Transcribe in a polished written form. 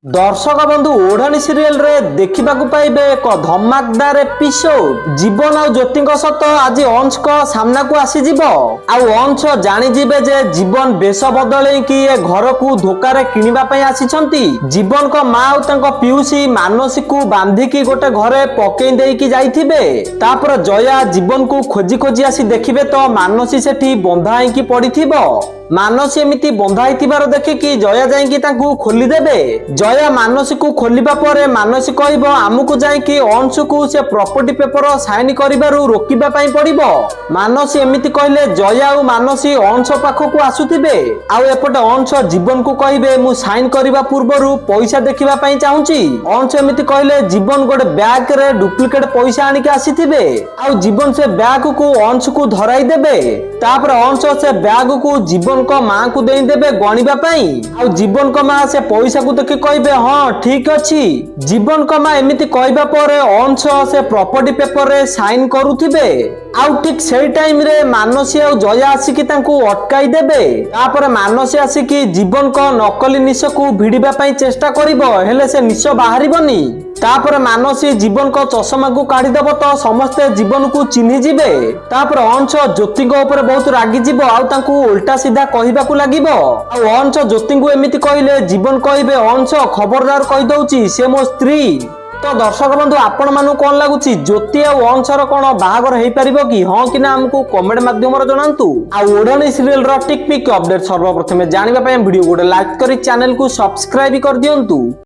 दर्शक बंधु ओढ़ाणी सीरियल रे देखा पाइबे एक धमाकदार एपिसोड जीवन आ ज्योति सत आज अंश को सामना को आसीज अंश जानीजे जे जीवन बेश बदल कि घर को धोकार किणवाई आसी जीवन को माँ और पिउसी मानसी को बांधिकी गोटे घरे पकई देकी जाइथिबे जया जीवन को खोजी खोजी आसी देखिबे तो मानसी सेठी बंधा होईकी पड़िथिबो। मानसी एमिति बंधाई देखिकी जया जाइकी तांकू खोली देबे। जया मानसी को खोलिबा परे मानसी कहबो आमुको जाइकी अंश को से प्रॉपर्टी पेपर साइन करिबारु रोकिबा पई पड़िबो। मानसी एमिति कहले जया और मानसी अंश पाखकू आसुथिबे आ एपटे अंश जीवन को कहबे मु साइन करिबा पूर्वरु पैसा देखिबा पई चाहूची। अंश एमिति कहले जीवन गोटे बैग रे डुप्लिकेट पैसा आनिके आसीथिबे आ जीवन से बैग को अंश को धराई देबे। तापर अंश से बैग को जीवन को मां को दे देबे गणिबा पई आ जीवन को मां से पैसा को देखि कहबे हां ठीक अछि। जीवन को मां एमिति कहबा परे अंश से प्रॉपर्टी पेपर रे साइन करूथिबे आ ठीक सेही टाइम रे मानसी आ जया आसिकी तांको अटकाई देबे। तापर मानसी आसिकी जीवन को नकली निश को भिड़िबा पई चेष्टा करिवो हेले से निश बाहरिबनी। तापर मानसी जीवन को चश्मा को काढ़ी देबो तो समस्ते जीवन को चिन्हि जिबे। तापर अंश ज्योति को ऊपर बहुत रागी जिवो आ तांको उल्टा सीधा कहिबा को लागिवो आ अंश ज्योति को एमिति कहिले जीवन कहबे अंश खबरदार कहि दउची से मो स्त्री। तो दर्शक बंधु आपण मानु कोन लागुची ज्योति आ अंशर कोन बाहागर हेई परिबो कि हां कि ना हमको कमेंट माध्यम रे जणांतु। आ ओढ़ाणी सीरियल रो टिक पिक अपडेट सर्वप्रथमे जानिबा पय वीडियो गोटे लाइक करी चैनल को सब्सक्राइब कर दियंतु।